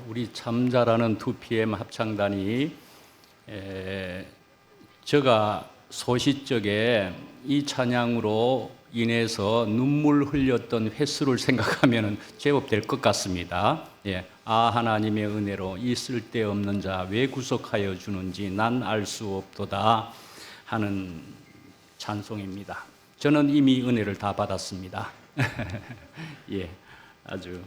우리 참 잘하는 2PM 합창단이 제가 소시적에 이 찬양으로 인해서 눈물 흘렸던 횟수를 생각하면 제법 될 것 같습니다. 하나님의 은혜로 이 쓸데없는 자 왜 구속하여 주는지 난 알 수 없도다 하는 찬송입니다. 저는 이미 은혜를 다 받았습니다. 아주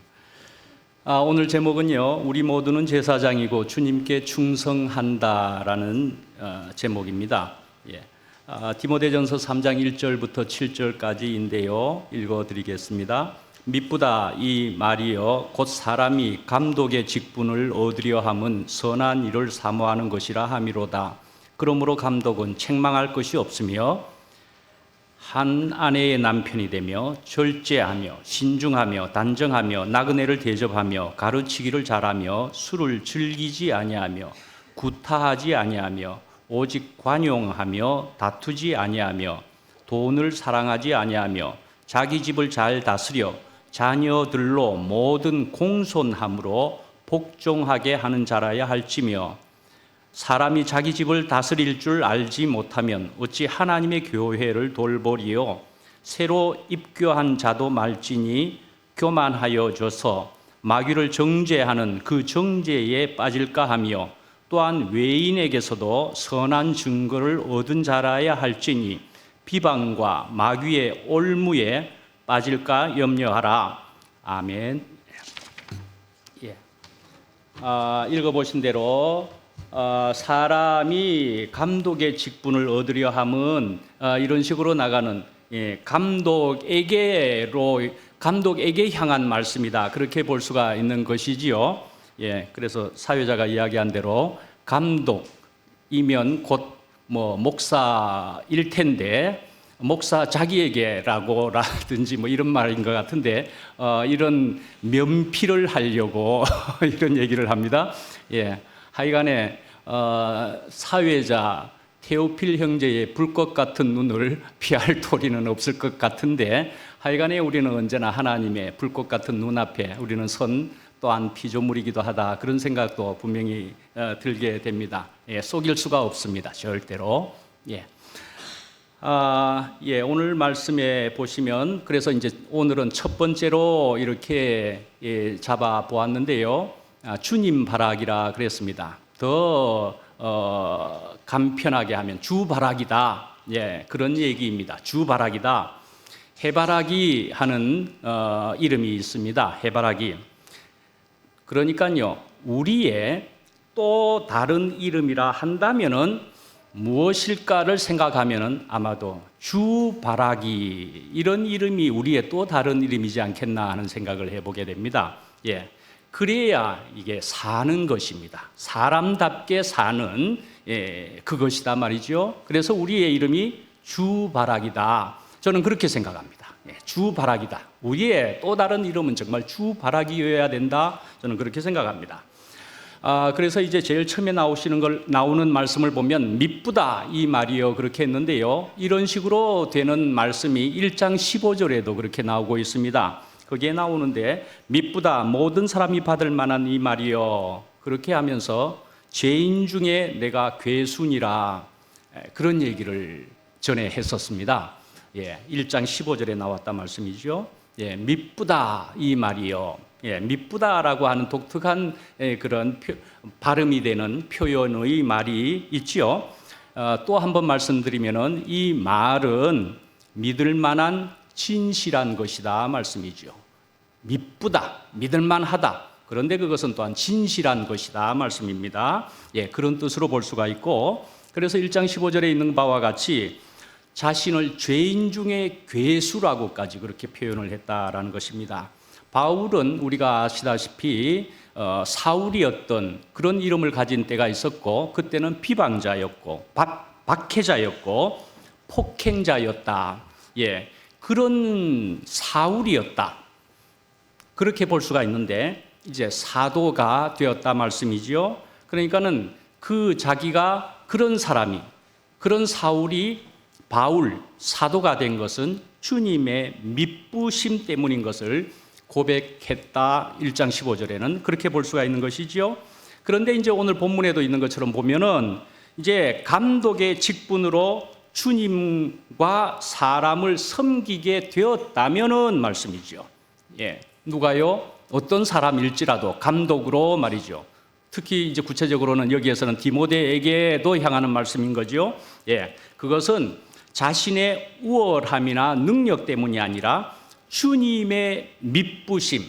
오늘 제목은요, 우리 모두는 제사장이고 주님께 충성한다라는 제목입니다. 디모데전서 3장 1절부터 7절까지인데요, 읽어드리겠습니다. 미쁘다 이 말이여 곧 사람이 감독의 직분을 얻으려 함은 선한 일을 사모하는 것이라 함이로다. 그러므로 감독은 책망할 것이 없으며 한 아내의 남편이 되며 절제하며 신중하며 단정하며 나그네를 대접하며 가르치기를 잘하며 술을 즐기지 아니하며 구타하지 아니하며 오직 관용하며 다투지 아니하며 돈을 사랑하지 아니하며 자기 집을 잘 다스려 자녀들로 모든 공손함으로 복종하게 하는 자라야 할지며 사람이 자기 집을 다스릴 줄 알지 못하면 어찌 하나님의 교회를 돌보리요. 새로 입교한 자도 말지니 교만하여 져서 마귀를 정죄하는 그 정죄에 빠질까 하며 또한 외인에게서도 선한 증거를 얻은 자라야 할지니 비방과 마귀의 올무에 빠질까 염려하라. 아멘. 읽어보신 대로 사람이 감독의 직분을 얻으려 함은 이런 식으로 나가는 감독에게 향한 말씀이다. 그렇게 볼 수가 있는 것이지요. 그래서 사회자가 이야기한 대로 감독이면 곧 목사일 텐데 목사 자기에게라고라든지 이런 말인 것 같은데 이런 면피를 하려고 이런 얘기를 합니다. 하여간에 사회자 테오필 형제의 불꽃 같은 눈을 피할 도리는 없을 것 같은데 하여간에 우리는 언제나 하나님의 불꽃 같은 눈앞에 우리는 선 또한 피조물이기도 하다, 그런 생각도 분명히 들게 됩니다. 속일 수가 없습니다, 절대로. 오늘 말씀에 보시면 그래서 이제 오늘은 첫 번째로 이렇게 잡아 보았는데요. 주님 바라기라 그랬습니다. 더 간편하게 하면 주바라기다. 그런 얘기입니다. 주바라기다. 해바라기 하는 이름이 있습니다. 해바라기. 그러니까요, 우리의 또 다른 이름이라 한다면은 무엇일까를 생각하면은 아마도 주바라기 이런 이름이 우리의 또 다른 이름이지 않겠나 하는 생각을 해보게 됩니다. 그래야 이게 사는 것입니다. 사람답게 사는 그것이다 말이죠. 그래서 우리의 이름이 주바라기다. 저는 그렇게 생각합니다. 주바라기다. 우리의 또 다른 이름은 정말 주바라기여야 된다. 저는 그렇게 생각합니다. 그래서 이제 제일 처음에 나오는 말씀을 보면 미쁘다 이 말이요 그렇게 했는데요. 이런 식으로 되는 말씀이 1장 15절에도 그렇게 나오고 있습니다. 거기에 나오는데 미쁘다 모든 사람이 받을 만한 이 말이요 그렇게 하면서 죄인 중에 내가 괴순이라 그런 얘기를 전에 했었습니다. 1장 15절에 나왔단 말씀이죠. 미쁘다 이 말이요. 미쁘다라고 하는 독특한 그런 발음이 되는 표현의 말이 있지요. 또 한 번 말씀드리면은 이 말은 믿을 만한 진실한 것이다 말씀이죠. 미쁘다, 믿을 만하다. 그런데 그것은 또한 진실한 것이다 말씀입니다. 그런 뜻으로 볼 수가 있고, 그래서 1장 15절에 있는 바와 같이 자신을 죄인 중에 괴수라고까지 그렇게 표현을 했다라는 것입니다. 바울은 우리가 아시다시피 사울이었던 그런 이름을 가진 때가 있었고, 그때는 비방자였고 박해자였고 폭행자였다. 그런 사울이었다. 그렇게 볼 수가 있는데 이제 사도가 되었다 말씀이지요. 그러니까는 그 자기가 그런 사람이, 그런 사울이 바울 사도가 된 것은 주님의 미쁘심 때문인 것을 고백했다. 1장 15절에는 그렇게 볼 수가 있는 것이지요. 그런데 이제 오늘 본문에도 있는 것처럼 보면은 이제 감독의 직분으로 주님과 사람을 섬기게 되었다면은 말씀이죠. 예. 누가요? 어떤 사람일지라도 감독으로 말이죠. 특히 이제 구체적으로는 여기에서는 디모데에게도 향하는 말씀인 거죠. 예. 그것은 자신의 우월함이나 능력 때문이 아니라 주님의 미쁘심,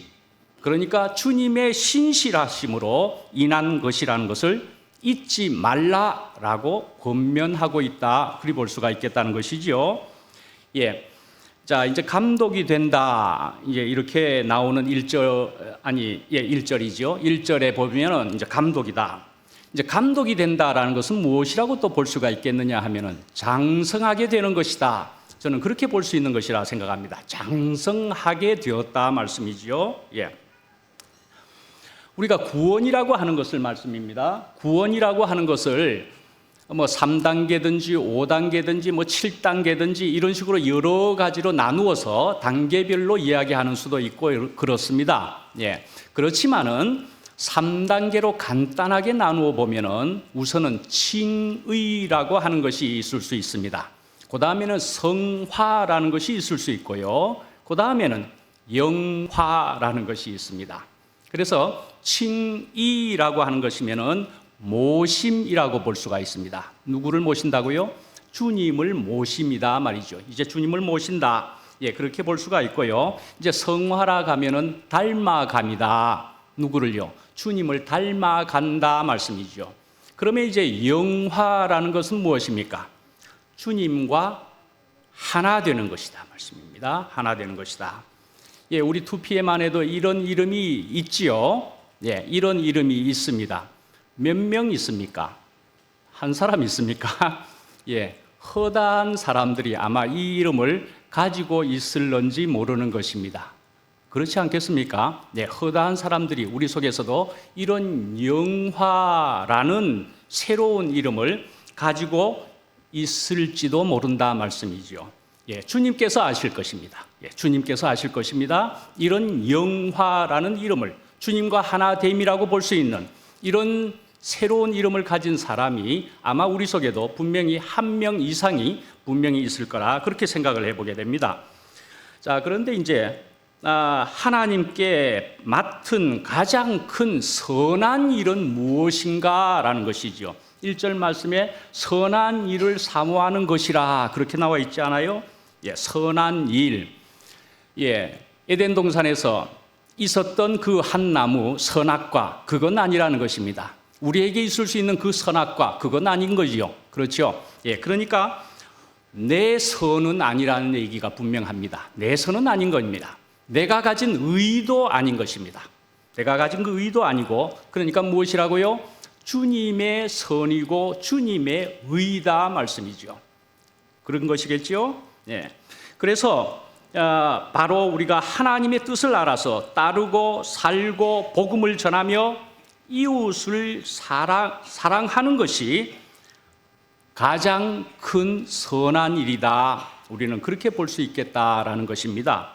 그러니까 주님의 신실하심으로 인한 것이라는 것을 잊지 말라라고 권면하고 있다. 그리 볼 수가 있겠다는 것이지요. 예. 자, 이제 감독이 된다. 이제 이렇게 나오는 1절이죠. 1절에 보면은 이제 감독이다. 이제 감독이 된다라는 것은 무엇이라고 또 볼 수가 있겠느냐 하면은 장성하게 되는 것이다. 저는 그렇게 볼 수 있는 것이라 생각합니다. 장성하게 되었다 말씀이지요. 예. 우리가 구원이라고 하는 것을 말씀입니다. 구원이라고 하는 것을 뭐 3단계든지 5단계든지 뭐 7단계든지 이런 식으로 여러 가지로 나누어서 단계별로 이야기하는 수도 있고 그렇습니다. 예. 그렇지만은 3단계로 간단하게 나누어 보면은 우선은 칭의라고 하는 것이 있을 수 있습니다. 그 다음에는 성화라는 것이 있을 수 있고요. 그 다음에는 영화라는 것이 있습니다. 그래서 칭의라고 하는 것이면은 모심이라고 볼 수가 있습니다. 누구를 모신다고요? 주님을 모십니다 말이죠. 이제 주님을 모신다. 예, 그렇게 볼 수가 있고요. 이제 성화라 가면은 닮아갑니다. 누구를요? 주님을 닮아간다 말씀이죠. 그러면 이제 영화라는 것은 무엇입니까? 주님과 하나 되는 것이다 말씀입니다. 하나 되는 것이다. 예, 우리 2PM만 해도 이런 이름이 있지요. 예, 이런 이름이 있습니다. 몇 명 있습니까? 한 사람 있습니까? 예, 허다한 사람들이 아마 이 이름을 가지고 있을런지 모르는 것입니다. 그렇지 않겠습니까? 네, 허다한 사람들이 우리 속에서도 이런 영화라는 새로운 이름을 가지고 있을지도 모른다 말씀이죠. 예, 주님께서 아실 것입니다. 예, 주님께서 아실 것입니다. 이런 영화라는 이름을 주님과 하나됨이라고 볼 수 있는 이런 새로운 이름을 가진 사람이 아마 우리 속에도 분명히 한 명 이상이 분명히 있을 거라 그렇게 생각을 해보게 됩니다. 자, 그런데 이제 하나님께 맡은 가장 큰 선한 일은 무엇인가라는 것이죠. 1절 말씀에 선한 일을 사모하는 것이라 그렇게 나와 있지 않아요? 예, 선한 일. 예, 에덴 동산에서 있었던 그 한 나무 선악과 그건 아니라는 것입니다. 우리에게 있을 수 있는 그 선악과 그건 아닌 거지요. 그렇죠? 예, 그러니까 내 선은 아니라는 얘기가 분명합니다. 내 선은 아닌 겁니다. 내가 가진 의도 아닌 것입니다. 내가 가진 그 의도 아니고 그러니까 무엇이라고요? 주님의 선이고 주님의 의다 말씀이죠. 그런 것이겠죠? 예. 그래서 바로 우리가 하나님의 뜻을 알아서 따르고 살고 복음을 전하며 이웃을 사랑하는 것이 가장 큰 선한 일이다. 우리는 그렇게 볼 수 있겠다라는 것입니다.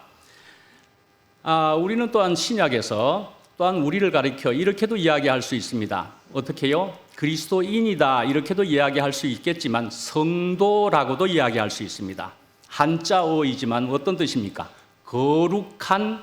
우리는 또한 신약에서 또한 우리를 가리켜 이렇게도 이야기할 수 있습니다. 어떻게요? 그리스도인이다 이렇게도 이야기할 수 있겠지만 성도라고도 이야기할 수 있습니다. 한자어이지만 어떤 뜻입니까? 거룩한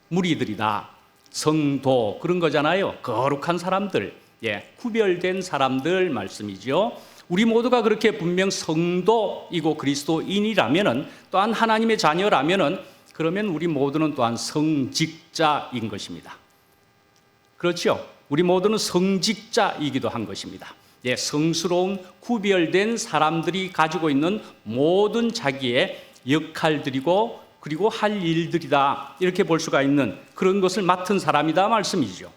무리들이다. 성도 그런 거잖아요. 거룩한 사람들, 예, 구별된 사람들 말씀이죠. 우리 모두가 그렇게 분명 성도이고 그리스도인이라면은 또한 하나님의 자녀라면은 그러면 우리 모두는 또한 성직자인 것입니다. 그렇죠? 우리 모두는 성직자이기도 한 것입니다. 예, 성스러운 구별된 사람들이 가지고 있는 모든 자기의 역할들이고 그리고 할 일들이다 이렇게 볼 수가 있는 그런 것을 맡은 사람이다 말씀이죠.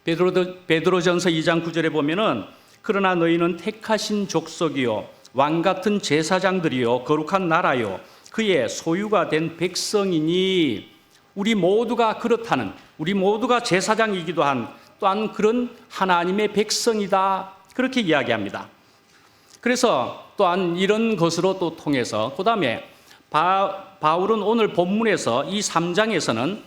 베드로전서 2장 9절에 보면은 그러나 너희는 택하신 족속이요 왕 같은 제사장들이요 거룩한 나라요 그의 소유가 된 백성이니 우리 모두가 그렇다는 우리 모두가 제사장이기도 한 또한 그런 하나님의 백성이다 그렇게 그래서 또한 이런 것으로 또 통해서 그 다음에 바울은 오늘 본문에서 이 3장에서는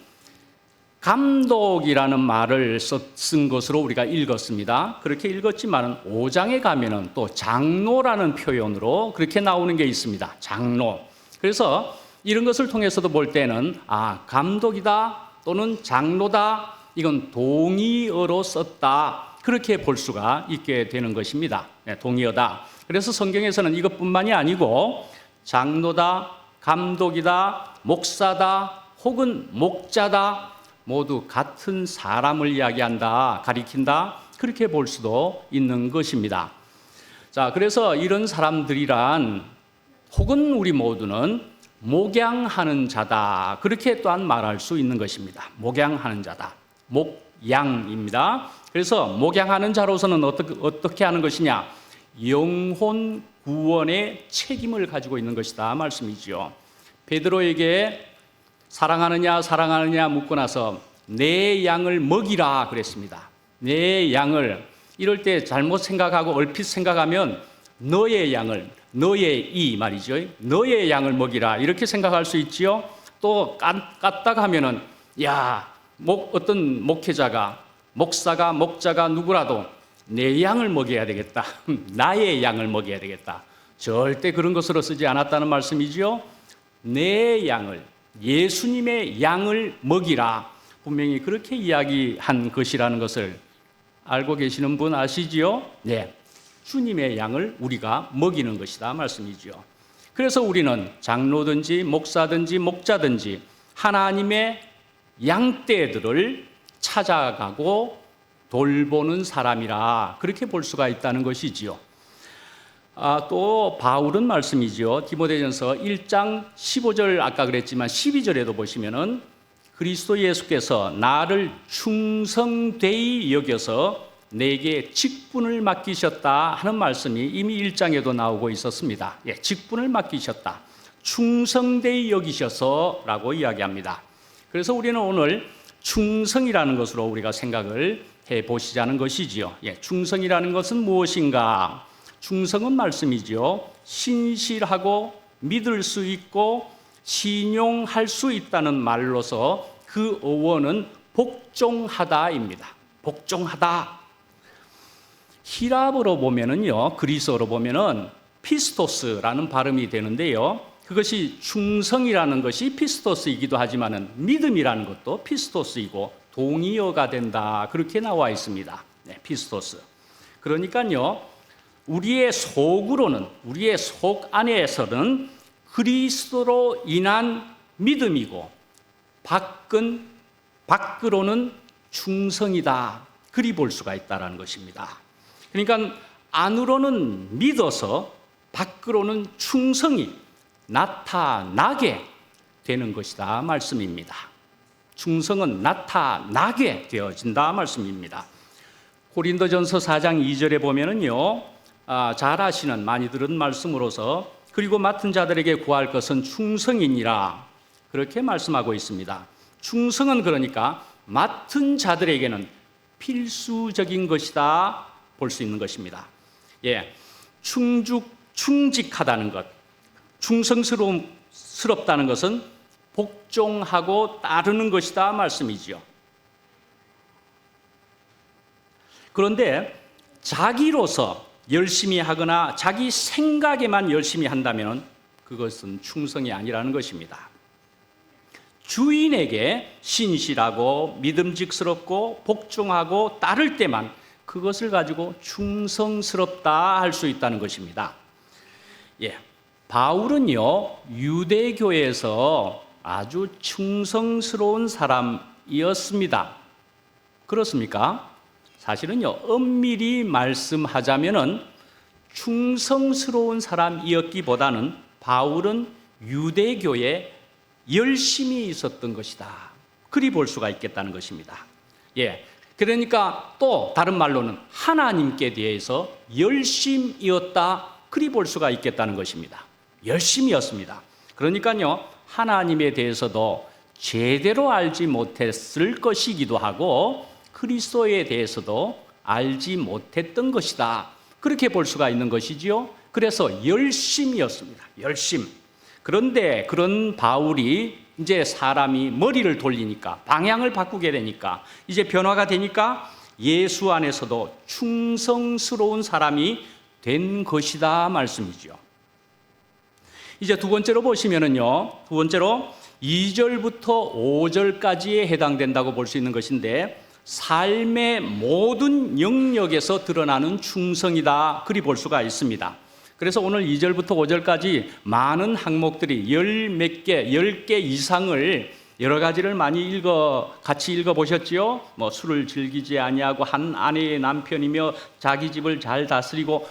감독이라는 말을 쓴 것으로 우리가 읽었습니다. 그렇게 읽었지만 5장에 가면은 또 장로라는 표현으로 그렇게 나오는 게 있습니다. 장로. 그래서 이런 것을 통해서도 볼 때는 감독이다 또는 장로다, 이건 동의어로 썼다, 그렇게 볼 수가 있게 되는 것입니다. 동의어다. 그래서 성경에서는 이것뿐만이 아니고 장로다, 감독이다, 목사다, 혹은 목자다, 모두 같은 사람을 이야기한다, 가리킨다, 그렇게 볼 수도 있는 것입니다. 자, 그래서 이런 사람들이란, 혹은 우리 모두는 목양하는 자다, 그렇게 또한 말할 수 있는 것입니다. 목양하는 자다, 목양입니다. 그래서 목양하는 자로서는 어떻게 하는 것이냐? 영혼 구원의 책임을 가지고 있는 것이다 말씀이지요. 베드로에게 사랑하느냐 묻고 나서 내 양을 먹이라 그랬습니다. 내 양을, 이럴 때 잘못 생각하고 얼핏 생각하면 너의 양을, 너의 이 말이죠, 너의 양을 먹이라, 이렇게 생각할 수 있지요. 또 까딱 하면은 어떤 목회자가, 목사가, 목자가 누구라도 내 양을 먹여야 되겠다, 나의 양을 먹여야 되겠다, 절대 그런 것으로 쓰지 않았다는 말씀이지요. 내 양을, 예수님의 양을 먹이라, 분명히 그렇게 이야기한 것이라는 것을 알고 계시는 분 아시지요? 네, 주님의 양을 우리가 먹이는 것이다 말씀이지요. 그래서 우리는 장로든지 목사든지 목자든지 하나님의 양떼들을 찾아가고 돌보는 사람이라, 그렇게 볼 수가 있다는 것이지요. 또 바울은 말씀이죠. 디모데전서 1장 15절 아까 그랬지만 12절에도 보시면은 그리스도 예수께서 나를 충성되이 여겨서 내게 직분을 맡기셨다 하는 말씀이 이미 1장에도 나오고 있었습니다. 직분을 맡기셨다, 충성되이 여기셔서 라고 이야기합니다. 그래서 우리는 오늘 충성이라는 것으로 우리가 생각을 해보시자는 것이지요. 충성이라는 것은 무엇인가? 충성은 말씀이지요. 신실하고 믿을 수 있고 신용할 수 있다는 말로서 그 어원은 복종하다입니다. 복종하다. 히랍어로 보면은요, 그리스어로 보면은 피스토스라는 발음이 되는데요. 그것이 충성이라는 것이 피스토스이기도 하지만은 믿음이라는 것도 피스토스이고 동의어가 된다, 그렇게 나와 있습니다. 피스토스. 그러니까요, 우리의 속으로는, 우리의 속 안에서는 그리스도로 인한 믿음이고 밖으로는 충성이다, 그리 볼 수가 있다는 것입니다. 그러니까 안으로는 믿어서 밖으로는 충성이 나타나게 되는 것이다 말씀입니다. 충성은 나타나게 되어진다 말씀입니다. 고린도전서 4장 2절에 보면은요, 잘 아시는 많이 들은 말씀으로서 그리고 맡은 자들에게 구할 것은 충성이니라, 그렇게 말씀하고 있습니다. 충성은 그러니까 맡은 자들에게는 필수적인 것이다 볼 수 있는 것입니다. 충직하다는 것, 충성스럽다는 것은 복종하고 따르는 것이다 말씀이지요. 그런데 자기로서 열심히 하거나 자기 생각에만 열심히 한다면 그것은 충성이 아니라는 것입니다. 주인에게 신실하고 믿음직스럽고 복종하고 따를 때만 그것을 가지고 충성스럽다 할 수 있다는 것입니다. 바울은요, 유대교에서 아주 충성스러운 사람이었습니다. 그렇습니까? 사실은요, 엄밀히 말씀하자면은 충성스러운 사람이었기보다는 바울은 유대교에 열심히 있었던 것이다, 그리 볼 수가 있겠다는 것입니다. 그러니까 또 다른 말로는 하나님께 대해서 열심이었다, 그리 볼 수가 있겠다는 것입니다. 열심이었습니다. 그러니까요, 하나님에 대해서도 제대로 알지 못했을 것이기도 하고 그리스도에 대해서도 알지 못했던 것이다, 그렇게 볼 수가 있는 것이지요. 그래서 열심이었습니다. 열심. 그런데 그런 바울이 이제 사람이 머리를 돌리니까, 방향을 바꾸게 되니까, 이제 변화가 되니까 예수 안에서도 충성스러운 사람이 된 것이다 말씀이죠. 이제 두 번째로 보시면은요, 두 번째로 2절부터 5절까지에 해당된다고 볼 수 있는 것인데, 삶의 모든 영역에서 드러나는 충성이다, 그리 볼 수가 있습니다. 그래서 오늘 2절부터 5절까지 많은 항목들이 10개 이상을 여러 가지를 많이 같이 읽어보셨지요? 술을 즐기지 아니하고 한 아내의 남편이며 자기 집을 잘 다스리고,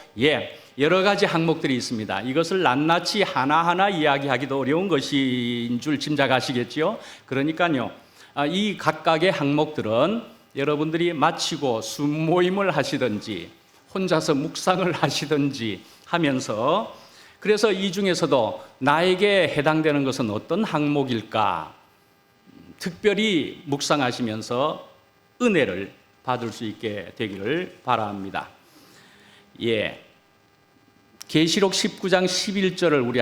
여러 가지 항목들이 있습니다. 이것을 낱낱이 하나하나 이야기하기도 어려운 것인 줄 짐작하시겠지요? 그러니까요, 이 각각의 항목들은 여러분들이 마치고 순모임을 하시든지 혼자서 묵상을 하시든지 하면서, 그래서 이 중에서도 나에게 해당되는 것은 어떤 항목일까 특별히 묵상하시면서 은혜를 받을 수 있게 되기를 바랍니다. 계시록 19장 11절을 우리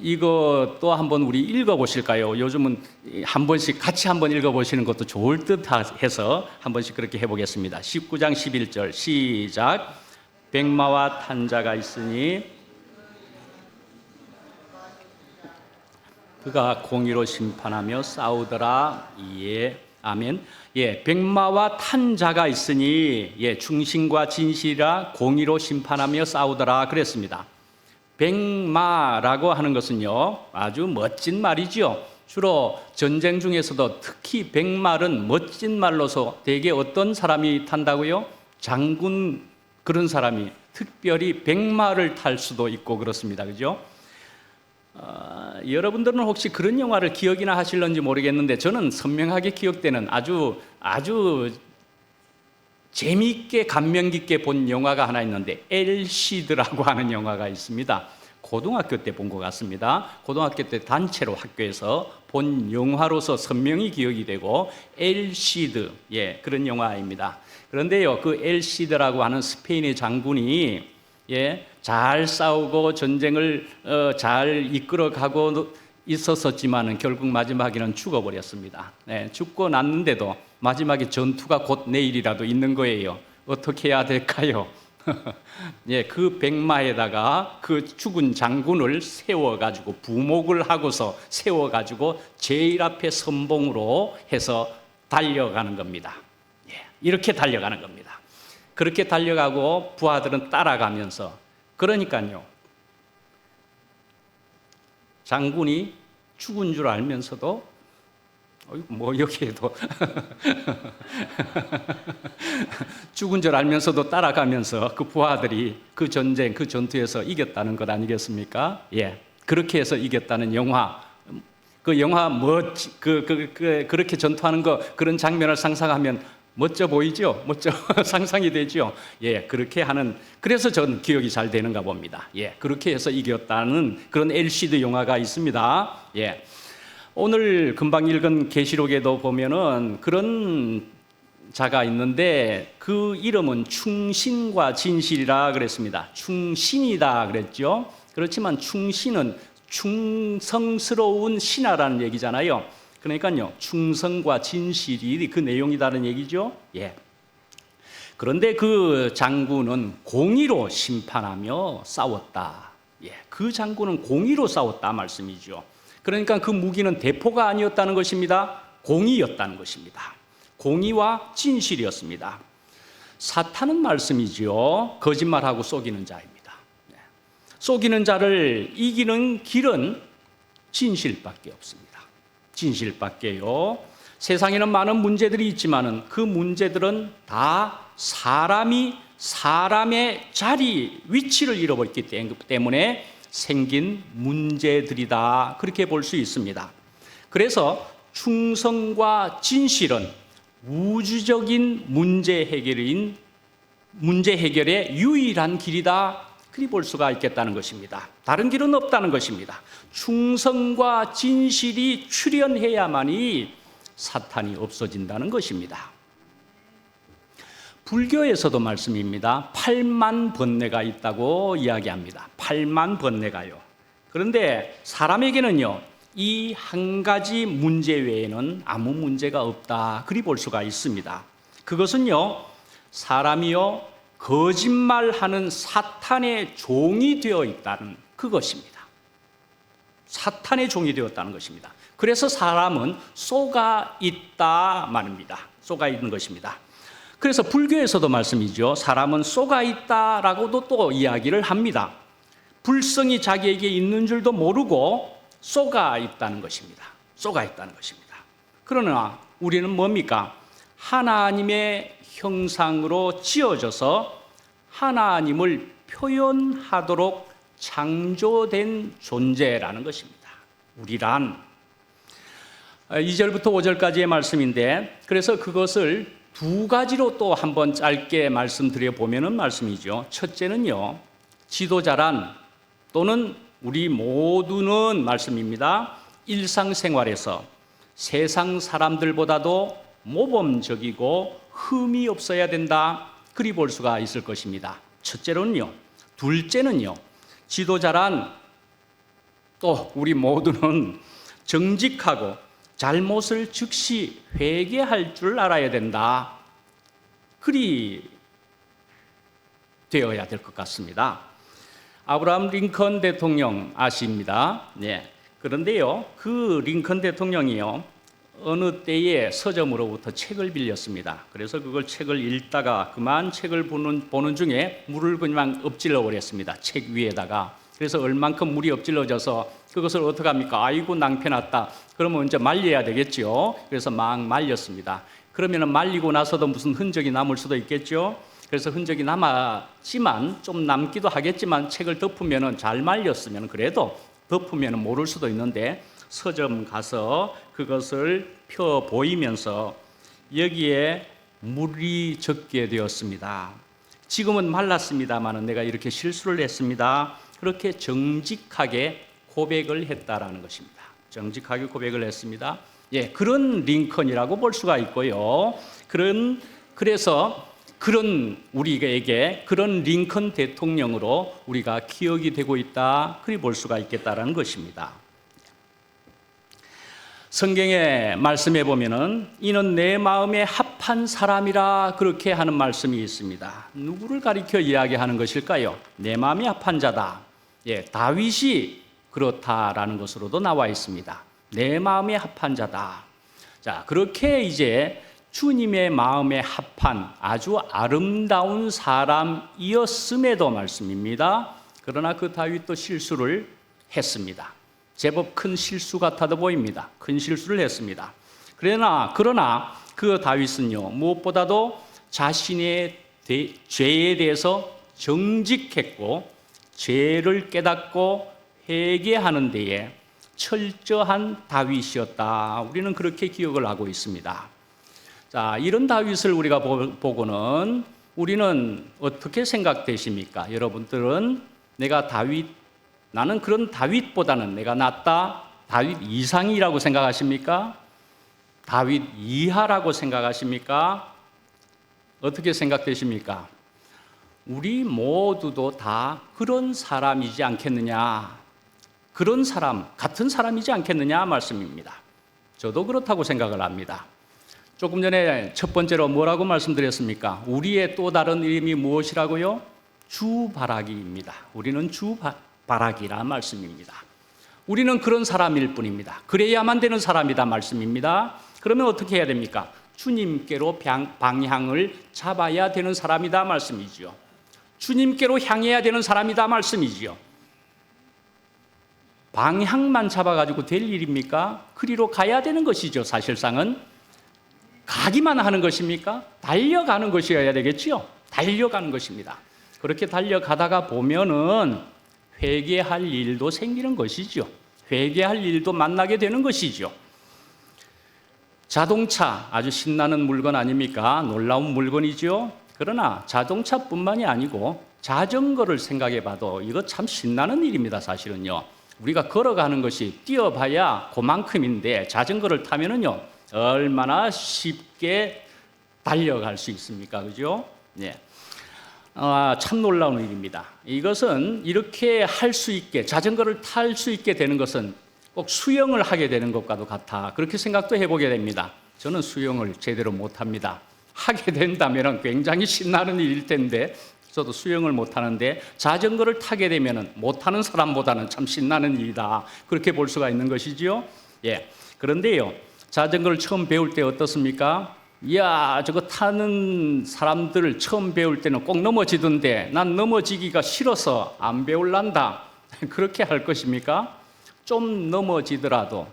이것도 한번 우리 읽어보실까요? 요즘은 한 번씩 같이 한번 읽어보시는 것도 좋을 듯 해서 한 번씩 그렇게 해보겠습니다. 19장 11절 시작. 백마와 탄자가 있으니 그가 공의로 심판하며 싸우더라. 아멘. 백마와 탄자가 있으니, 충신과 진실이라 공의로 심판하며 싸우더라 그랬습니다. 백마라고 하는 것은요, 아주 멋진 말이죠. 주로 전쟁 중에서도 특히 백말은 멋진 말로서 대개 어떤 사람이 탄다고요? 장군, 그런 사람이 특별히 백마를 탈 수도 있고 그렇습니다. 그죠? 여러분들은 혹시 그런 영화를 기억이나 하실런지 모르겠는데, 저는 선명하게 기억되는 아주 재미있게 감명 깊게 본 영화가 하나 있는데, 엘시드라고 하는 영화가 있습니다. 고등학교 때 본 것 같습니다. 고등학교 때 단체로 학교에서 본 영화로서 선명히 기억이 되고, 엘시드, 그런 영화입니다. 그런데요, 그 엘시드라고 하는 스페인의 장군이 잘 싸우고 전쟁을 잘 이끌어가고 있었지만은 결국 마지막에는 죽어버렸습니다. 죽고 났는데도 마지막에 전투가 곧 내일이라도 있는 거예요. 어떻게 해야 될까요? 그 백마에다가 그 죽은 장군을 세워가지고, 부목을 하고서 세워가지고 제일 앞에 선봉으로 해서 달려가는 겁니다. 이렇게 달려가는 겁니다. 그렇게 달려가고 부하들은 따라가면서, 그러니까요, 장군이 죽은 줄 알면서도, 여기에도 죽은 줄 알면서도 따라가면서 그 부하들이 그 전쟁, 그 전투에서 이겼다는 것 아니겠습니까? 그렇게 해서 이겼다는 영화. 그 영화 그렇게 전투하는 거, 그런 장면을 상상하면 멋져 보이죠? 멋져 상상이 되죠? 그렇게 하는, 그래서 저는 기억이 잘 되는가 봅니다. 그렇게 해서 이겼다는 그런 엘시드 영화가 있습니다. 오늘 금방 읽은 계시록에도 보면은 그런 자가 있는데, 그 이름은 충신과 진실이라 그랬습니다. 충신이다 그랬죠. 그렇지만 충신은 충성스러운 신하라는 얘기잖아요. 그러니까요, 충성과 진실이 그 내용이다는 얘기죠. 그런데 그 장군은 공의로 심판하며 싸웠다. 그 장군은 공의로 싸웠다 말씀이죠. 그러니까 그 무기는 대포가 아니었다는 것입니다. 공의였다는 것입니다. 공의와 진실이었습니다. 사탄은 말씀이죠. 거짓말하고 속이는 자입니다. 속이는 자를 이기는 길은 진실밖에 없습니다. 진실밖에요. 세상에는 많은 문제들이 있지만은 그 문제들은 다 사람이 사람의 자리, 위치를 잃어버렸기 때문에 생긴 문제들이다, 그렇게 볼 수 있습니다. 그래서 충성과 진실은 우주적인 문제 해결의 유일한 길이다, 그리 볼 수가 있겠다는 것입니다. 다른 길은 없다는 것입니다. 충성과 진실이 출현해야만이 사탄이 없어진다는 것입니다. 불교에서도 말씀입니다. 8만 번뇌가 있다고 이야기합니다. 8만 번뇌가요. 그런데 사람에게는요, 이 한 가지 문제 외에는 아무 문제가 없다. 그리 볼 수가 있습니다. 그것은요, 사람이요, 거짓말하는 사탄의 종이 되어 있다는 그것입니다. 사탄의 종이 되었다는 것입니다. 그래서 사람은 쏘가 있다 말입니다. 쏘가 있는 것입니다. 그래서 불교에서도 말씀이죠. 사람은 쏘가 있다라고도 또 이야기를 합니다. 불성이 자기에게 있는 줄도 모르고 쏘가 있다는 것입니다. 쏘가 있다는 것입니다. 그러나 우리는 뭡니까? 하나님의 형상으로 지어져서 하나님을 표현하도록 창조된 존재라는 것입니다. 우리란 2절부터 5절까지의 말씀인데, 그래서 그것을 두 가지로 또 한번 짧게 말씀드려 보면은 말씀이죠. 첫째는요, 지도자란 또는 우리 모두는 말씀입니다. 일상생활에서 세상 사람들보다도 모범적이고 흠이 없어야 된다. 그리 볼 수가 있을 것입니다. 첫째로는요. 둘째는요, 지도자란 또 우리 모두는 정직하고 잘못을 즉시 회개할 줄 알아야 된다. 그리 되어야 될 것 같습니다. 아브라함 링컨 대통령 아십니다. 네. 그런데요, 그 링컨 대통령이요, 어느 때에 서점으로부터 책을 빌렸습니다. 그래서 그걸 책을 읽다가 그만 책을 보는 중에 물을 그냥 엎질러 버렸습니다. 책 위에다가. 그래서 얼만큼 물이 엎질러져서 그것을 어떡합니까? 아이고 낭패났다. 그러면 이제 말려야 되겠죠. 그래서 막 말렸습니다. 그러면 말리고 나서도 무슨 흔적이 남을 수도 있겠죠. 그래서 흔적이 남았지만 좀 남기도 하겠지만 책을 덮으면 잘 말렸으면 그래도 덮으면 모를 수도 있는데 서점 가서 그것을 펴 보이면서 여기에 물이 적게 되었습니다. 지금은 말랐습니다만 내가 이렇게 실수를 했습니다. 그렇게 정직하게 고백을 했다라는 것입니다. 정직하게 고백을 했습니다. 예, 그런 링컨이라고 볼 수가 있고요. 그래서 그런 우리에게 그런 링컨 대통령으로 우리가 기억이 되고 있다. 그리 볼 수가 있겠다라는 것입니다. 성경의 말씀에 보면은 이는 내 마음에 합한 사람이라 그렇게 하는 말씀이 있습니다. 누구를 가리켜 이야기하는 것일까요? 내 마음에 합한 자다. 예, 다윗이 그렇다라는 것으로도 나와 있습니다. 내 마음에 합한 자다. 자, 그렇게 이제 주님의 마음에 합한 아주 아름다운 사람이었음에도 말씀입니다. 그러나 그 다윗도 실수를 했습니다. 제법 큰 실수 같아도 보입니다. 큰 실수를 했습니다. 그러나 그 다윗은요, 무엇보다도 자신의 죄에 대해서 정직했고 죄를 깨닫고 회개하는 데에 철저한 다윗이었다. 우리는 그렇게 기억을 하고 있습니다. 자, 이런 다윗을 우리가 보고는 우리는 어떻게 생각되십니까? 여러분들은 나는 그런 다윗보다는 내가 낫다, 다윗 이상이라고 생각하십니까? 다윗 이하라고 생각하십니까? 어떻게 생각되십니까? 우리 모두도 다 그런 사람이지 않겠느냐, 그런 사람, 같은 사람이지 않겠느냐 말씀입니다. 저도 그렇다고 생각을 합니다. 조금 전에 첫 번째로 뭐라고 말씀드렸습니까? 우리의 또 다른 이름이 무엇이라고요? 주바라기입니다. 우리는 주바라기란 말씀입니다. 우리는 그런 사람일 뿐입니다. 그래야만 되는 사람이다 말씀입니다. 그러면 어떻게 해야 됩니까? 주님께로 방향을 잡아야 되는 사람이다 말씀이지요. 주님께로 향해야 되는 사람이다 말씀이지요. 방향만 잡아가지고 될 일입니까? 그리로 가야 되는 것이죠. 사실상은 가기만 하는 것입니까? 달려가는 것이어야 되겠지요. 달려가는 것입니다. 그렇게 달려가다가 보면은 회개할 일도 생기는 것이죠. 회개할 일도 만나게 되는 것이죠. 자동차 아주 신나는 물건 아닙니까? 놀라운 물건이죠. 그러나 자동차뿐만이 아니고 자전거를 생각해 봐도 이거 참 신나는 일입니다. 사실은요. 우리가 걸어가는 것이 뛰어봐야 그만큼인데 자전거를 타면은요 얼마나 쉽게 달려갈 수 있습니까? 그죠? 네. 참 놀라운 일입니다. 이것은 이렇게 할 수 있게, 자전거를 탈 수 있게 되는 것은 꼭 수영을 하게 되는 것과도 같아. 그렇게 생각도 해보게 됩니다. 저는 수영을 제대로 못합니다. 하게 된다면 굉장히 신나는 일일 텐데 저도 수영을 못하는데 자전거를 타게 되면 못하는 사람보다는 참 신나는 일이다. 그렇게 볼 수가 있는 것이지요. 예. 그런데요, 자전거를 처음 배울 때 어떻습니까? 이야, 저거 타는 사람들 처음 배울 때는 꼭 넘어지던데 난 넘어지기가 싫어서 안 배울란다. 그렇게 할 것입니까? 좀 넘어지더라도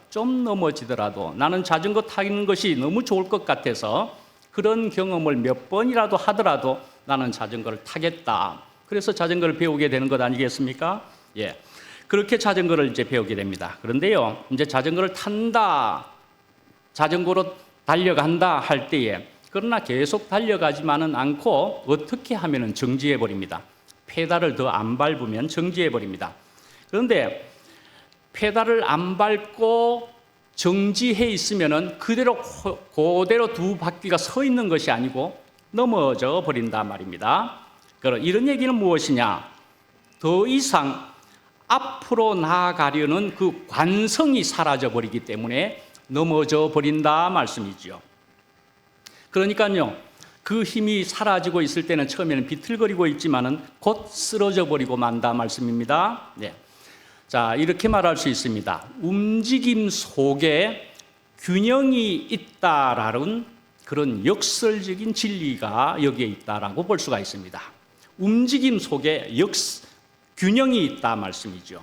나는 자전거 타는 것이 너무 좋을 것 같아서 그런 경험을 몇 번이라도 하더라도 나는 자전거를 타겠다. 그래서 자전거를 배우게 되는 것 아니겠습니까? 예. 그렇게 자전거를 이제 배우게 됩니다. 그런데요, 이제 자전거를 탄다, 자전거로 달려간다 할 때에, 그러나 계속 달려가지만은 않고 어떻게 하면은 정지해 버립니다. 페달을 더 안 밟으면 정지해 버립니다. 그런데 페달을 안 밟고 정지해 있으면은 그대로 두 바퀴가 서 있는 것이 아니고 넘어져 버린단 말입니다. 그럼 이런 얘기는 무엇이냐? 더 이상 앞으로 나아가려는 그 관성이 사라져 버리기 때문에 넘어져 버린다 말씀이지요. 그러니까요, 그 힘이 사라지고 있을 때는 처음에는 비틀거리고 있지만은 곧 쓰러져 버리고 만다 말씀입니다. 네. 자, 이렇게 말할 수 있습니다. 움직임 속에 균형이 있다라는 그런 역설적인 진리가 여기에 있다라고 볼 수가 있습니다. 움직임 속에 균형이 있다 말씀이죠.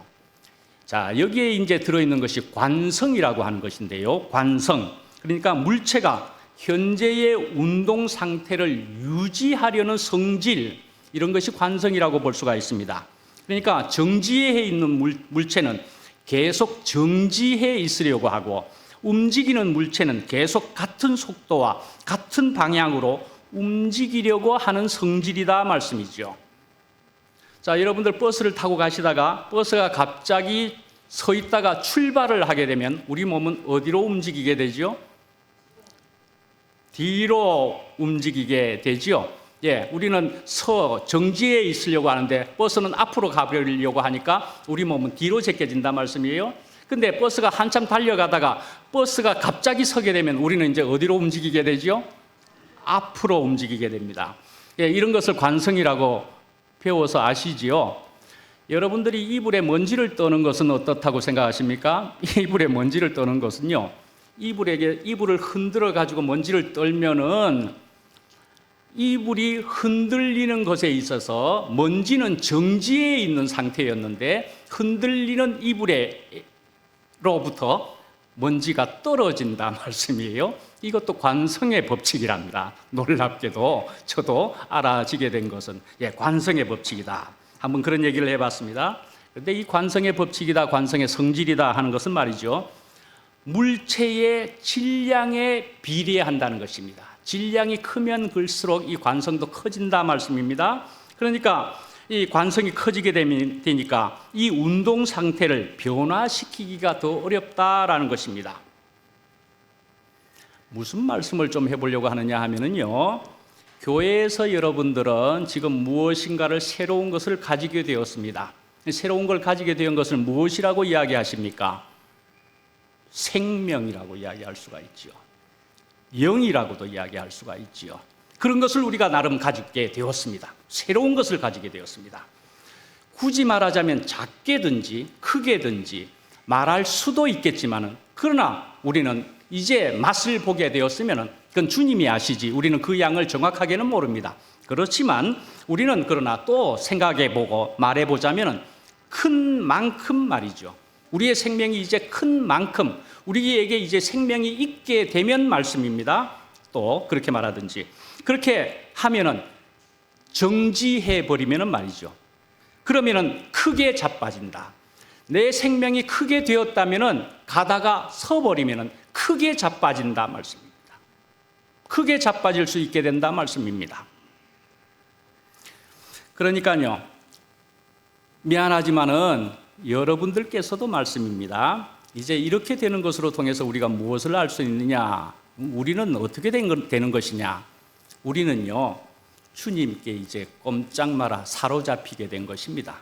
자, 여기에 이제 들어있는 것이 관성이라고 하는 것인데요. 관성. 그러니까 물체가 현재의 운동 상태를 유지하려는 성질, 이런 것이 관성이라고 볼 수가 있습니다. 그러니까 정지해 있는 물체는 계속 정지해 있으려고 하고, 움직이는 물체는 계속 같은 속도와 같은 방향으로 움직이려고 하는 성질이다 말씀이죠. 자, 여러분들 버스를 타고 가시다가 버스가 갑자기 서 있다가 출발을 하게 되면 우리 몸은 어디로 움직이게 되죠? 뒤로 움직이게 되죠. 예, 우리는 정지해 있으려고 하는데 버스는 앞으로 가려고 하니까 우리 몸은 뒤로 제껴진단 말씀이에요. 근데 버스가 한참 달려가다가 버스가 갑자기 서게 되면 우리는 이제 어디로 움직이게 되죠? 앞으로 움직이게 됩니다. 예, 이런 것을 관성이라고 배워서 아시지요? 여러분들이 이불에 먼지를 떠는 것은 어떻다고 생각하십니까? 이불에 먼지를 떠는 것은요, 이불을 흔들어 가지고 먼지를 떨면은 이불이 흔들리는 것에 있어서 먼지는 정지해 있는 상태였는데 흔들리는 이불로부터 먼지가 떨어진다 말씀이에요. 이것도 관성의 법칙이랍니다. 놀랍게도 저도 알아지게 된 것은 관성의 법칙이다. 한번 그런 얘기를 해봤습니다. 그런데 이 관성의 법칙이다, 관성의 성질이다 하는 것은 말이죠, 물체의 질량에 비례한다는 것입니다. 질량이 크면 클수록 이 관성도 커진다 말씀입니다. 그러니까 이 관성이 커지게 되니까 이 운동 상태를 변화시키기가 더 어렵다라는 것입니다. 무슨 말씀을 좀 해보려고 하느냐 하면은요, 교회에서 여러분들은 지금 무엇인가를 새로운 것을 가지게 되었습니다. 새로운 걸 가지게 된 것을 무엇이라고 이야기하십니까? 생명이라고 이야기할 수가 있죠. 영이라고도 이야기할 수가 있지요. 그런 것을 우리가 나름 가지게 되었습니다. 새로운 것을 가지게 되었습니다. 굳이 말하자면 작게든지 크게든지 말할 수도 있겠지만은, 그러나 우리는 이제 맛을 보게 되었으면은 그건 주님이 아시지 우리는 그 양을 정확하게는 모릅니다. 그렇지만 우리는 그러나 또 생각해보고 말해보자면은 큰 만큼 말이죠. 우리의 생명이 이제 큰 만큼 우리에게 이제 생명이 있게 되면 말씀입니다. 또 그렇게 말하든지 그렇게 하면은 정지해 버리면은 말이죠. 그러면은 크게 자빠진다. 내 생명이 크게 되었다면은 가다가 서버리면은 크게 자빠진다 말씀입니다. 크게 자빠질 수 있게 된다 말씀입니다. 그러니까요, 미안하지만은 여러분들께서도 말씀입니다. 이제 이렇게 되는 것으로 통해서 우리가 무엇을 알 수 있느냐? 우리는 어떻게 되는 것이냐? 우리는요, 주님께 이제 꼼짝 마라 사로잡히게 된 것입니다.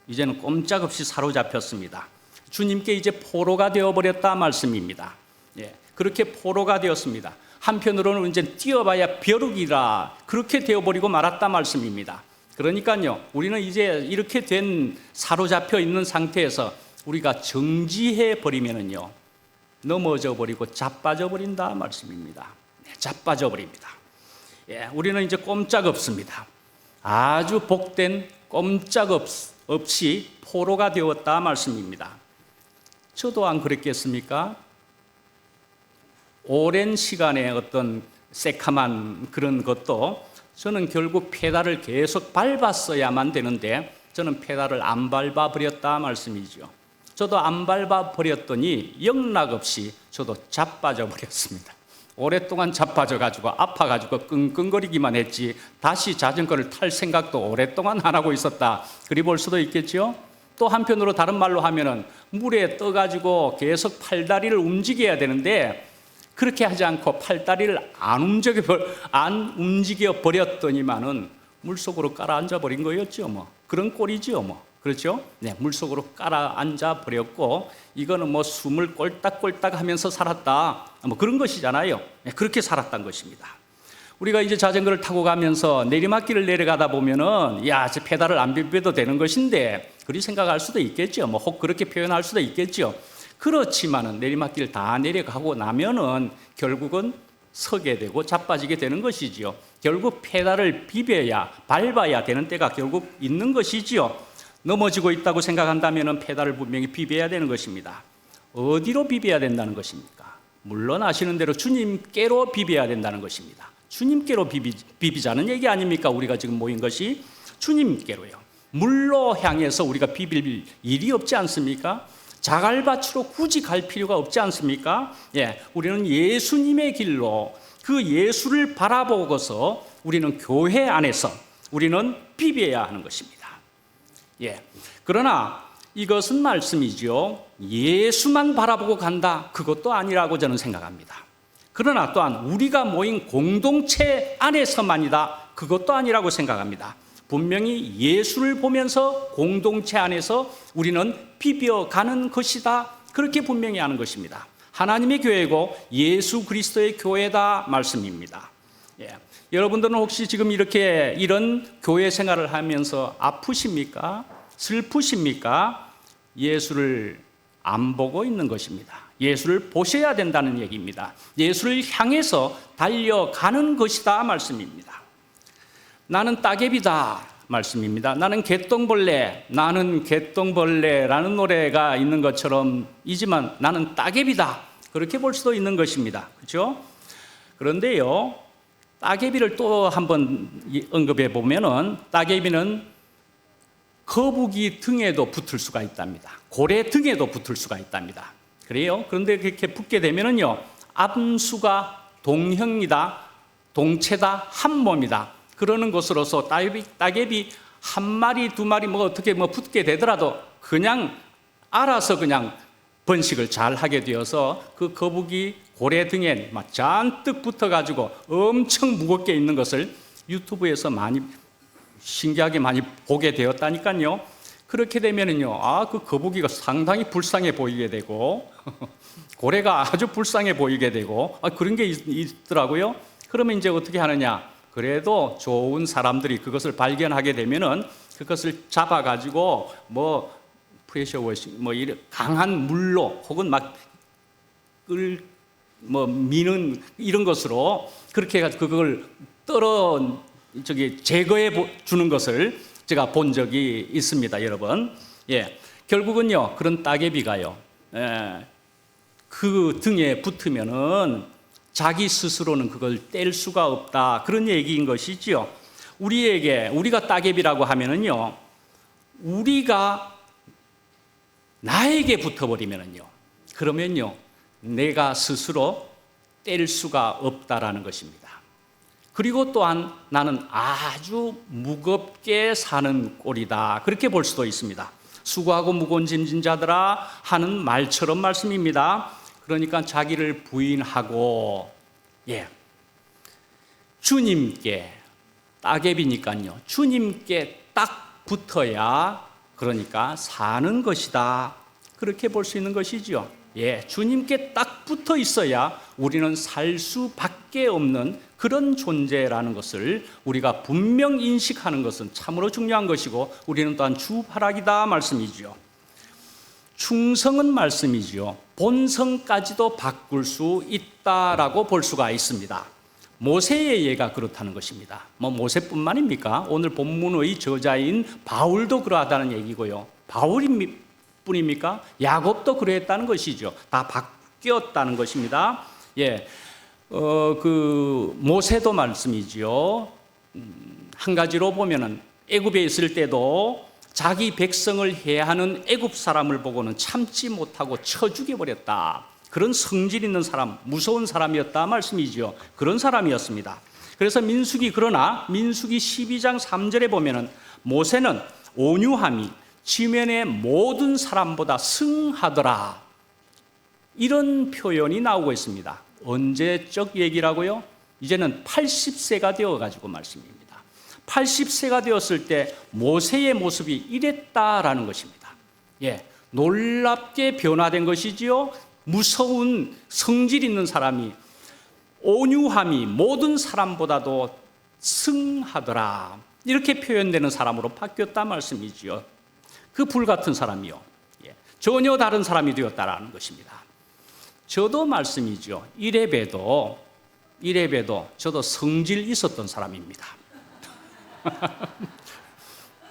이제는 꼼짝없이 사로잡혔습니다. 주님께 이제 포로가 되어버렸다 말씀입니다. 예, 그렇게 포로가 되었습니다. 한편으로는 이제 뛰어봐야 벼룩이라 그렇게 되어버리고 말았다 말씀입니다. 그러니까요, 우리는 이제 이렇게 된 사로잡혀 있는 상태에서 우리가 정지해 버리면은요, 넘어져 버리고 자빠져 버린다 말씀입니다. 네, 자빠져 버립니다. 예, 우리는 이제 꼼짝없습니다. 아주 복된 꼼짝없이 포로가 되었다 말씀입니다. 저도 안 그랬겠습니까? 오랜 시간의 어떤 새카만 그런 것도 저는 결국 페달을 계속 밟았어야만 되는데 저는 페달을 안 밟아버렸다 말씀이죠. 저도 안 밟아버렸더니 영락없이 저도 자빠져 버렸습니다. 오랫동안 자빠져가지고 아파가지고 끙끙거리기만 했지 다시 자전거를 탈 생각도 오랫동안 안 하고 있었다. 그리 볼 수도 있겠죠. 또 한편으로 다른 말로 하면은 물에 떠가지고 계속 팔다리를 움직여야 되는데 그렇게 하지 않고 팔다리를 안 움직여 버렸더니만은 물속으로 깔아앉아 버린 거였죠. 뭐 그런 꼴이죠. 뭐 그렇죠? 네, 물속으로 깔아앉아 버렸고 이거는 뭐 숨을 꼴딱꼴딱 하면서 살았다. 뭐 그런 것이잖아요. 네, 그렇게 살았던 것입니다. 우리가 이제 자전거를 타고 가면서 내리막길을 내려가다 보면은 야, 저 페달을 안 밟아도 되는 것인데 그리 생각할 수도 있겠죠. 뭐 혹 그렇게 표현할 수도 있겠죠. 그렇지만은 내리막길 다 내려가고 나면은 결국은 서게 되고 자빠지게 되는 것이지요. 결국 페달을 밟아야 되는 때가 결국 있는 것이지요. 넘어지고 있다고 생각한다면은 페달을 분명히 비벼야 되는 것입니다. 어디로 비벼야 된다는 것입니까? 물론 아시는 대로 주님께로 비벼야 된다는 것입니다. 주님께로 비비자는 얘기 아닙니까? 우리가 지금 모인 것이 주님께로요. 물로 향해서 우리가 비빌 일이 없지 않습니까? 자갈밭으로 굳이 갈 필요가 없지 않습니까? 예, 우리는 예수님의 길로 그 예수를 바라보고서 우리는 교회 안에서 우리는 비벼야 하는 것입니다. 예, 그러나 이것은 말씀이죠. 예수만 바라보고 간다. 그것도 아니라고 저는 생각합니다. 그러나 또한 우리가 모인 공동체 안에서만이다. 그것도 아니라고 생각합니다. 분명히 예수를 보면서 공동체 안에서 우리는 비벼가는 것이다. 그렇게 분명히 하는 것입니다. 하나님의 교회고 예수 그리스도의 교회다 말씀입니다. 예. 여러분들은 혹시 지금 이런 교회 생활을 하면서 아프십니까? 슬프십니까? 예수를 안 보고 있는 것입니다. 예수를 보셔야 된다는 얘기입니다. 예수를 향해서 달려가는 것이다 말씀입니다. 나는 따개비다 말씀입니다. 나는 개똥벌레라는 노래가 있는 것처럼 이지만 나는 따개비다 그렇게 볼 수도 있는 것입니다. 그렇죠? 그런데요, 따개비를 또 한번 언급해 보면은 따개비는 거북이 등에도 붙을 수가 있답니다. 고래 등에도 붙을 수가 있답니다. 그래요? 그런데 그렇게 붙게 되면은요, 암수가 동형이다, 동체다, 한 몸이다. 그러는 것으로서 따개비 한 마리, 두 마리 어떻게 붙게 되더라도 그냥 알아서 그냥 번식을 잘 하게 되어서 그 거북이 고래 등에 막 잔뜩 붙어가지고 엄청 무겁게 있는 것을 유튜브에서 신기하게 많이 보게 되었다니까요. 그렇게 되면은요, 그 거북이가 상당히 불쌍해 보이게 되고, 고래가 아주 불쌍해 보이게 되고, 그런 게 있더라고요. 그러면 이제 어떻게 하느냐? 그래도 좋은 사람들이 그것을 발견하게 되면은 그것을 잡아가지고 프레셔워시 이런 강한 물로 혹은 미는 이런 것으로 그렇게 해가지고 그걸 제거해 주는 것을 제가 본 적이 있습니다, 여러분. 예, 결국은요 그런 따개비가요, 그 등에 붙으면은 자기 스스로는 그걸 뗄 수가 없다. 그런 얘기인 것이지요. 우리가 따개비라고 하면은요, 나에게 붙어버리면은요, 그러면요, 내가 스스로 뗄 수가 없다라는 것입니다. 그리고 또한 나는 아주 무겁게 사는 꼴이다. 그렇게 볼 수도 있습니다. 수고하고 무거운 짐진 자들아 하는 말처럼 말씀입니다. 그러니까 자기를 부인하고 주님께 따개비니까요. 주님께 딱 붙어야 그러니까 사는 것이다. 그렇게 볼 수 있는 것이죠. 예, 주님께 딱 붙어 있어야 우리는 살 수밖에 없는 그런 존재라는 것을 우리가 분명 인식하는 것은 참으로 중요한 것이고 우리는 또한 주파락이다 말씀이죠. 충성은 말씀이죠. 본성까지도 바꿀 수 있다라고 볼 수가 있습니다. 모세의 예가 그렇다는 것입니다. 뭐 모세뿐만입니까? 오늘 본문의 저자인 바울도 그러하다는 얘기고요. 바울뿐입니까? 야곱도 그랬다는 것이죠. 다 바뀌었다는 것입니다. 예, 모세도 말씀이지요. 한 가지로 보면은 애굽에 있을 때도 자기 백성을 해하는 애굽 사람을 보고는 참지 못하고 쳐 죽여버렸다. 그런 성질 있는 사람, 무서운 사람이었다 말씀이죠. 그런 사람이었습니다. 그래서 그러나 민수기 12장 3절에 보면은 모세는 온유함이 지면의 모든 사람보다 승하더라. 이런 표현이 나오고 있습니다. 언제적 얘기라고요? 이제는 80세가 되어가지고 말씀입니다. 80세가 되었을 때 모세의 모습이 이랬다라는 것입니다. 예, 놀랍게 변화된 것이지요. 무서운 성질 있는 사람이 온유함이 모든 사람보다도 승하더라. 이렇게 표현되는 사람으로 바뀌었다 말씀이지요. 그 불같은 사람이요. 예, 전혀 다른 사람이 되었다라는 것입니다. 저도 말씀이죠. 이래봬도 저도 성질 있었던 사람입니다.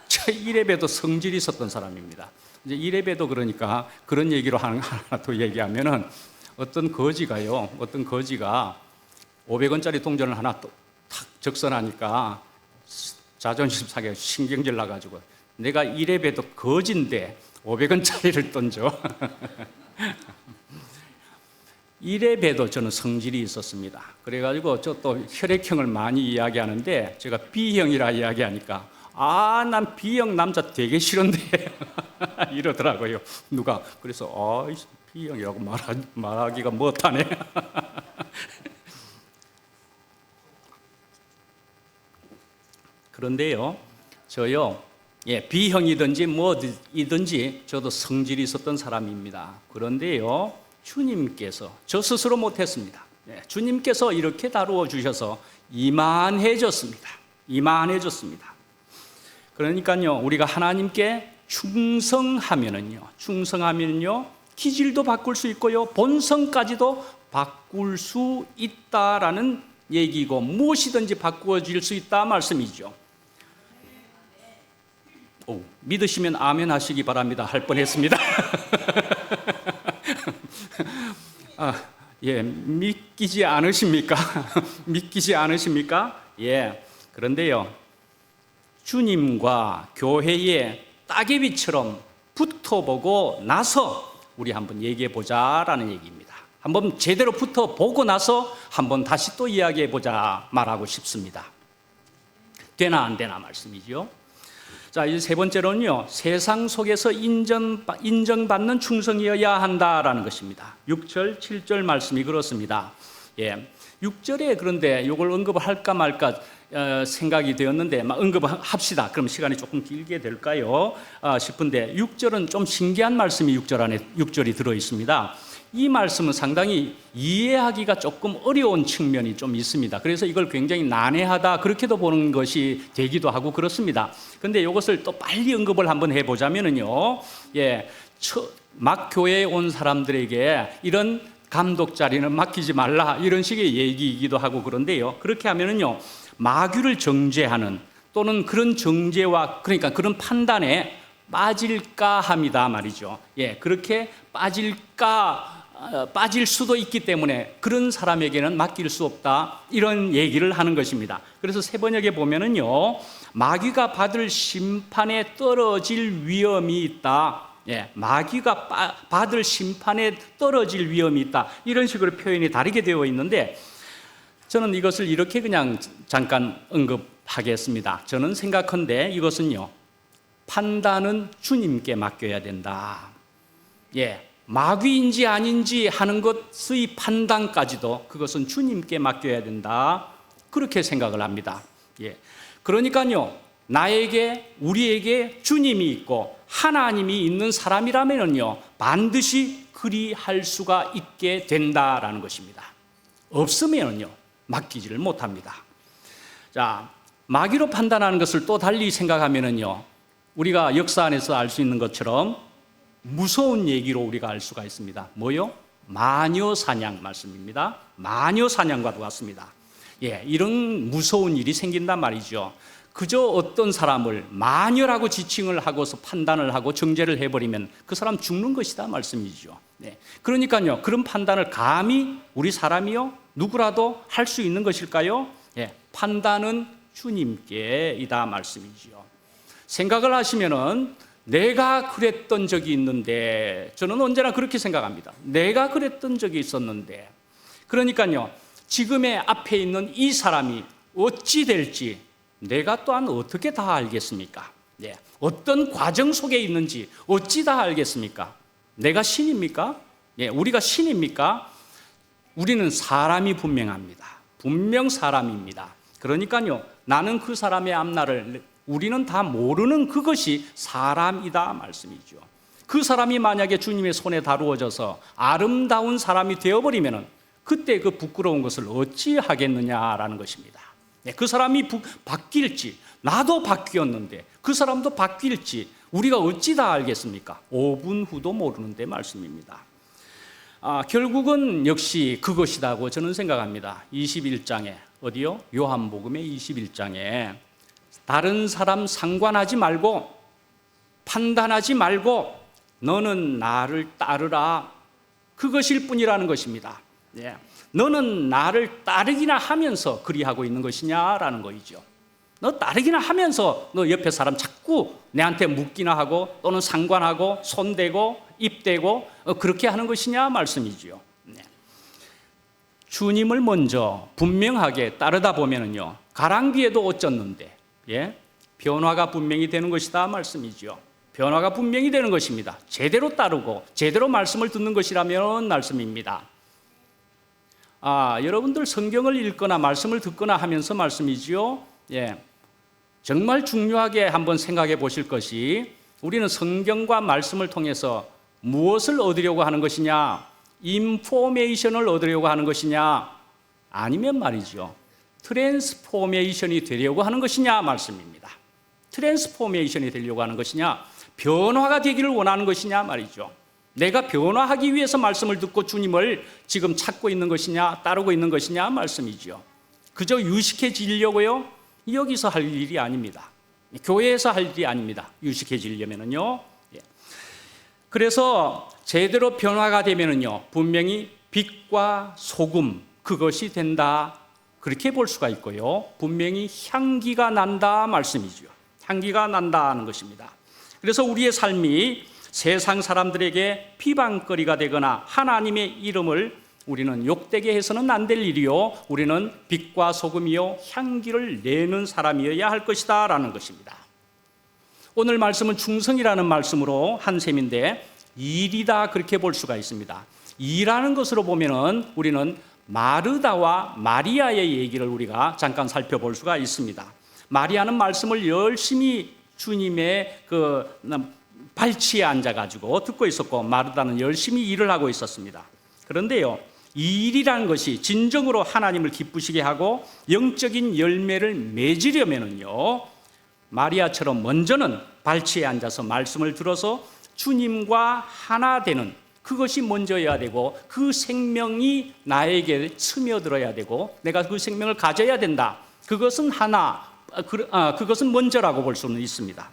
저 이래봬도 성질이 있었던 사람입니다. 이제 이래봬도 그러니까 그런 얘기로 하나 더 얘기하면은 어떤 거지가 500원짜리 동전을 하나 탁 적선하니까 자존심 상해 신경질 나가지고 내가 이래봬도 거지인데 500원짜리를 던져. 이래봬도 저는 성질이 있었습니다. 그래가지고 저 또 혈액형을 많이 이야기하는데 제가 B형이라 이야기하니까 난 B형 남자 되게 싫은데 이러더라고요. 누가 그래서 B형이라고 말하기가 못하네. 그런데요, 저요, 예, B형이든지 뭐이든지 저도 성질이 있었던 사람입니다. 그런데요, 주님께서 저 스스로 못했습니다. 예, 주님께서 이렇게 다루어 주셔서 이만해졌습니다. 그러니까요, 우리가 하나님께 충성하면은요, 기질도 바꿀 수 있고요, 본성까지도 바꿀 수 있다라는 얘기고 무엇이든지 바꾸어질 수 있다 말씀이죠. 믿으시면 아멘 하시기 바랍니다. 할 뻔했습니다. 예, 믿기지 않으십니까? 예, 그런데요, 주님과 교회에 따개비처럼 붙어보고 나서 우리 한번 얘기해 보자라는 얘기입니다. 한번 제대로 붙어보고 나서 한번 다시 또 이야기해 보자 말하고 싶습니다. 되나 안 되나 말씀이죠. 자, 이제 세 번째로는요, 세상 속에서 인정받는 충성이어야 한다라는 것입니다. 6절, 7절 말씀이 그렇습니다. 예, 6절에 그런데 이걸 언급을 할까 말까 생각이 되었는데 언급합시다. 그럼 시간이 조금 길게 될까요? 싶은데 6절은 좀 신기한 말씀이 6절이 들어 있습니다. 이 말씀은 상당히 이해하기가 조금 어려운 측면이 좀 있습니다. 그래서 이걸 굉장히 난해하다 그렇게도 보는 것이 되기도 하고 그렇습니다. 그런데 이것을 또 빨리 언급을 한번 해보자면은요, 예, 막 교회에 온 사람들에게 이런 감독 자리는 맡기지 말라 이런 식의 얘기이기도 하고 그런데요, 그렇게 하면은요, 마귀를 정죄하는 또는 그런 정죄와 그러니까 그런 판단에 빠질까 합니다 말이죠. 예, 그렇게 빠질 수도 있기 때문에 그런 사람에게는 맡길 수 없다 이런 얘기를 하는 것입니다. 그래서 세 번역에 보면은요, 마귀가 받을 심판에 떨어질 위험이 있다. 예, 마귀가 받을 심판에 떨어질 위험이 있다 이런 식으로 표현이 다르게 되어 있는데 저는 이것을 이렇게 그냥 잠깐 언급하겠습니다. 저는 생각컨대 이것은요, 판단은 주님께 맡겨야 된다. 예, 마귀인지 아닌지 하는 것의 판단까지도 그것은 주님께 맡겨야 된다. 그렇게 생각을 합니다. 예, 그러니까요, 나에게, 우리에게 주님이 있고 하나님이 있는 사람이라면요, 반드시 그리할 수가 있게 된다라는 것입니다. 없으면요, 맡기지를 못합니다. 자, 마귀로 판단하는 것을 또 달리 생각하면요, 우리가 역사 안에서 알 수 있는 것처럼 무서운 얘기로 우리가 알 수가 있습니다. 뭐요? 마녀 사냥 말씀입니다. 마녀 사냥과도 같습니다. 예, 이런 무서운 일이 생긴단 말이죠. 그저 어떤 사람을 마녀라고 지칭을 하고서 판단을 하고 정죄를 해버리면 그 사람 죽는 것이다 말씀이죠. 네. 그러니까요, 그런 판단을 감히 우리 사람이요, 누구라도 할 수 있는 것일까요? 예, 판단은 주님께이다 말씀이죠. 생각을 하시면은 내가 그랬던 적이 있는데, 저는 언제나 그렇게 생각합니다. 내가 그랬던 적이 있었는데, 그러니까요, 지금의 앞에 있는 이 사람이 어찌 될지 내가 또한 어떻게 다 알겠습니까? 네. 어떤 과정 속에 있는지 어찌 다 알겠습니까? 내가 신입니까? 예, 우리가 신입니까? 우리는 사람이 분명합니다. 분명 사람입니다. 그러니까요, 나는 그 사람의 앞날을 우리는 다 모르는 그것이 사람이다 말씀이죠. 그 사람이 만약에 주님의 손에 다루어져서 아름다운 사람이 되어버리면 그때 그 부끄러운 것을 어찌 하겠느냐라는 것입니다. 그 사람이 바뀔지, 나도 바뀌었는데 그 사람도 바뀔지 우리가 어찌 다 알겠습니까? 5분 후도 모르는데 말씀입니다. 결국은 역시 그것이라고 저는 생각합니다. 21장에 어디요? 요한복음의 21장에 다른 사람 상관하지 말고 판단하지 말고 너는 나를 따르라, 그것일 뿐이라는 것입니다. 예. 너는 나를 따르기나 하면서 그리하고 있는 것이냐라는 거이죠. 너 따르기나 하면서 너 옆에 사람 자꾸 내한테 묻기나 하고 또는 상관하고 손대고 입대고 그렇게 하는 것이냐 말씀이지요. 네. 주님을 먼저 분명하게 따르다 보면은요, 가랑비에도 옷 젖는데, 예? 변화가 분명히 되는 것이다 말씀이지요. 변화가 분명히 되는 것입니다. 제대로 따르고 제대로 말씀을 듣는 것이라면 말씀입니다. 여러분들 성경을 읽거나 말씀을 듣거나 하면서 말씀이지요. 예. 정말 중요하게 한번 생각해 보실 것이, 우리는 성경과 말씀을 통해서 무엇을 얻으려고 하는 것이냐? 인포메이션을 얻으려고 하는 것이냐? 아니면 말이죠, 트랜스포메이션이 되려고 하는 것이냐 말씀입니다. 트랜스포메이션이 되려고 하는 것이냐? 변화가 되기를 원하는 것이냐 말이죠. 내가 변화하기 위해서 말씀을 듣고 주님을 지금 찾고 있는 것이냐, 따르고 있는 것이냐 말씀이죠. 그저 유식해지려고요? 여기서 할 일이 아닙니다. 교회에서 할 일이 아닙니다. 유식해지려면은요. 그래서 제대로 변화가 되면은요, 분명히 빛과 소금, 그것이 된다, 그렇게 볼 수가 있고요. 분명히 향기가 난다 말씀이죠. 향기가 난다는 것입니다. 그래서 우리의 삶이 세상 사람들에게 비방거리가 되거나 하나님의 이름을 우리는 욕되게 해서는 안 될 일이요, 우리는 빛과 소금이요 향기를 내는 사람이어야 할 것이다 라는 것입니다. 오늘 말씀은 충성이라는 말씀으로 한 셈인데, 일이다 그렇게 볼 수가 있습니다. 일하는 것으로 보면은 우리는 마르다와 마리아의 얘기를 우리가 잠깐 살펴볼 수가 있습니다. 마리아는 말씀을 열심히 주님의 발치에 앉아가지고 듣고 있었고, 마르다는 열심히 일을 하고 있었습니다. 그런데요, 이 일이라는 것이 진정으로 하나님을 기쁘시게 하고 영적인 열매를 맺으려면은요, 마리아처럼 먼저는 발치에 앉아서 말씀을 들어서 주님과 하나 되는 그것이 먼저여야 되고, 그 생명이 나에게 스며들어야 되고 내가 그 생명을 가져야 된다. 그것은 그것은 먼저라고 볼 수는 있습니다.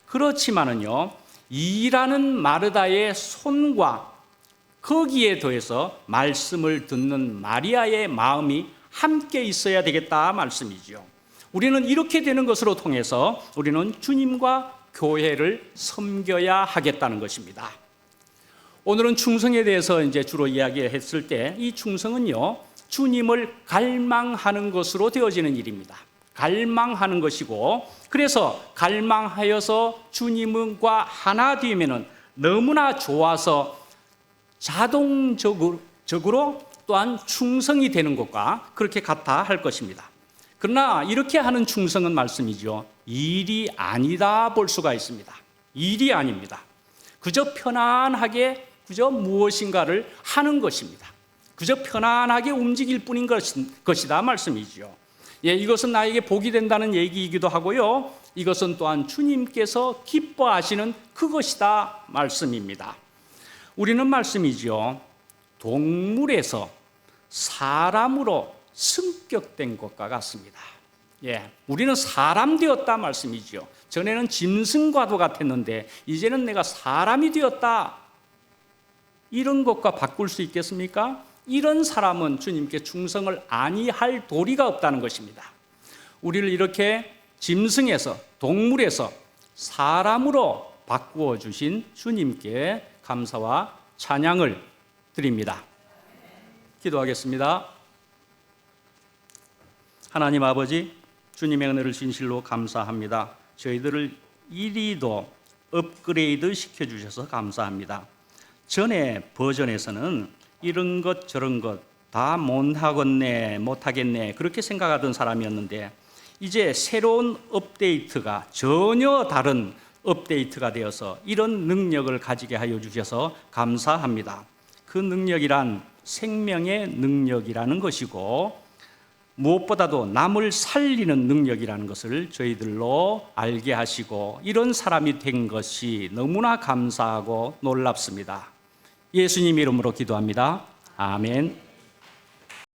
그렇지만은요, 일하는 마르다의 손과 거기에 더해서 말씀을 듣는 마리아의 마음이 함께 있어야 되겠다 말씀이죠. 우리는 이렇게 되는 것으로 통해서 우리는 주님과 교회를 섬겨야 하겠다는 것입니다. 오늘은 충성에 대해서 이제 주로 이야기했을 때, 이 충성은요, 주님을 갈망하는 것으로 되어지는 일입니다. 갈망하는 것이고, 그래서 갈망하여서 주님과 하나 되면은 너무나 좋아서 자동적으로 또한 충성이 되는 것과 그렇게 같아 할 것입니다. 그러나 이렇게 하는 충성은 말씀이죠. 일이 아니다 볼 수가 있습니다. 일이 아닙니다. 그저 편안하게 그저 무엇인가를 하는 것입니다. 그저 편안하게 움직일 뿐인 것이다 말씀이죠. 예, 이것은 나에게 복이 된다는 얘기이기도 하고요. 이것은 또한 주님께서 기뻐하시는 그것이다 말씀입니다. 우리는 말씀이죠. 동물에서 사람으로 승격된 것과 같습니다. 예, 우리는 사람 되었다 말씀이죠. 전에는 짐승과도 같았는데 이제는 내가 사람이 되었다. 이런 것과 바꿀 수 있겠습니까? 이런 사람은 주님께 충성을 아니할 도리가 없다는 것입니다. 우리를 이렇게 짐승에서 동물에서 사람으로 바꾸어 주신 주님께 감사와 찬양을 드립니다. 기도하겠습니다. 하나님 아버지, 주님의 은혜를 진실로 감사합니다. 저희들을 이리도 업그레이드 시켜주셔서 감사합니다. 전에 버전에서는 이런 것 저런 것 다 못하겠네 그렇게 생각하던 사람이었는데 이제 새로운 업데이트가 전혀 다른 업데이트가 되어서 이런 능력을 가지게 하여 주셔서 감사합니다. 그 능력이란 생명의 능력이라는 것이고 무엇보다도 남을 살리는 능력이라는 것을 저희들로 알게 하시고 이런 사람이 된 것이 너무나 감사하고 놀랍습니다. 예수님 이름으로 기도합니다. 아멘.